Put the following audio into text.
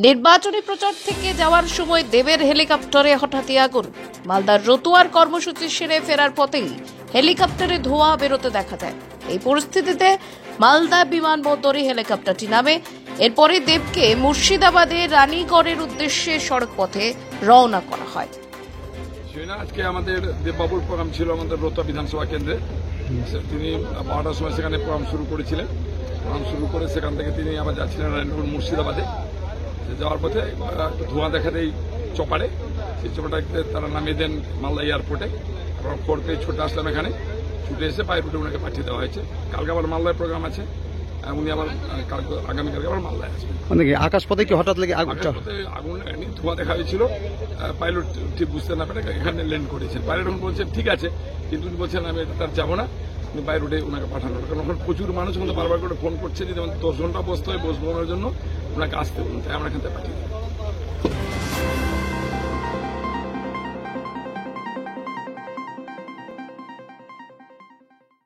নির্বাচনী প্রচার থেকে যাওয়ার সময় দেবের হেলিকপ্টারে হঠাৎই আগুন। মালদার রতুয়ার কর্মসূচি সেরে ফেরার পথেই হেলিকপ্টারে ধোঁয়া বেরোতে দেখা যায়। এই পরিস্থিতিতে মালদা বিমানবন্দরে হেলিকপ্টারটি নামে। এরপরে দেবকে মুর্শিদাবাদে রানীগড়ের উদ্দেশ্যে সড়ক পথে রওনা করা হয়। আজকে আমাদের দেববাবুর প্রোগ্রাম ছিল আমাদের রতুয়া বিধানসভা কেন্দ্রে। তিনি 12টার সময় সেখানে প্রোগ্রাম শুরু করেছিলেন। প্রোগ্রাম শুরু করে সেখান থেকে তিনি আবার যাচ্ছিলেন রানীগড় মুর্শিদাবাদে। যাওয়ার পথে ধোঁয়া দেখা দেয় চপারে, সেই চপারটাকে তারা নামিয়ে দেন মালদা এয়ারপোর্টে। এবং খবর পেয়ে ছুটে আসলাম এখানে, ছুটে এসে বাই রুটে ওনাকে পাঠিয়ে দেওয়া হয়েছে। কালকে আবার মালদায় প্রোগ্রাম আছে, উনি আবার আগামীকালকে আবার মালদায় আসবেন। মানে কি আকাশপথে কি হঠাৎ লেগে আগুন লাগেনি, ধোঁয়া দেখা হয়েছিল। পাইলট ঠিক বুঝতে না পারে এখানে ল্যান্ড করেছেন। পাইলট এখন বলছেন ঠিক আছে, কিন্তু উনি বলছেন আমি তার যাবো না, উনি বাই রুটে ওনাকে পাঠানো। কারণ ওখানে প্রচুর মানুষ কিন্তু বারবার করে ফোন করছে যে 10 ঘন্টা বসতে হয়, বসবো জন্য ওনাকে আসতে বলুন, তাই আমরা এখান থেকে পাঠিয়ে দিই।